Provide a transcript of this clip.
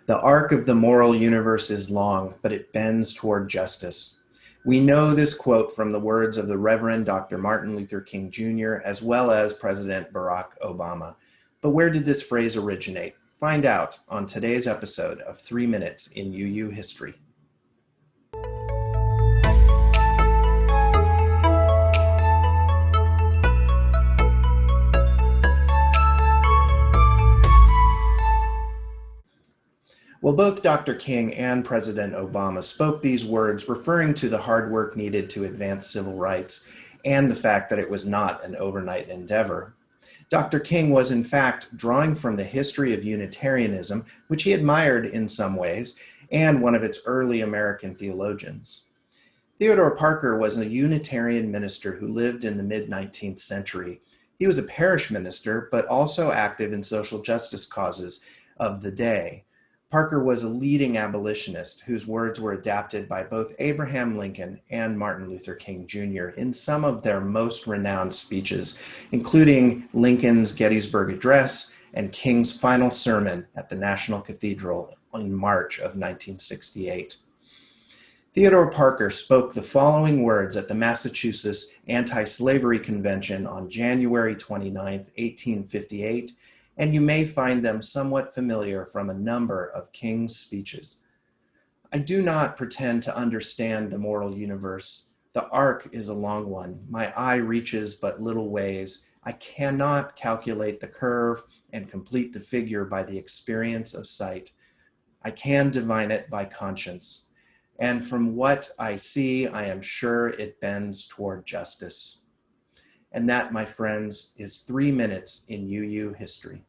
The arc of the moral universe is long, but it bends toward justice. We know this quote from the words of the Reverend Dr. Martin Luther King Jr., as well as President Barack Obama. But where did this phrase originate? Find out on today's episode of 3 Minutes in UU History. Well, both Dr. King and President Obama spoke these words referring to the hard work needed to advance civil rights and the fact that it was not an overnight endeavor. Dr. King was, in fact, drawing from the history of Unitarianism, which he admired in some ways, and one of its early American theologians. Theodore Parker was a Unitarian minister who lived in the mid-19th century. He was a parish minister, but also active in social justice causes of the day. Parker was a leading abolitionist whose words were adapted by both Abraham Lincoln and Martin Luther King Jr. in some of their most renowned speeches, including Lincoln's Gettysburg Address and King's final sermon at the National Cathedral in March of 1968. Theodore Parker spoke the following words at the Massachusetts Anti-Slavery Convention on January 29, 1858, and you may find them somewhat familiar from a number of King's speeches. I do not pretend to understand the moral universe. The arc is a long one. My eye reaches but little ways. I cannot calculate the curve and complete the figure by the experience of sight. I can divine it by conscience. And from what I see, I am sure it bends toward justice. And that, my friends, is 3 minutes in UU history.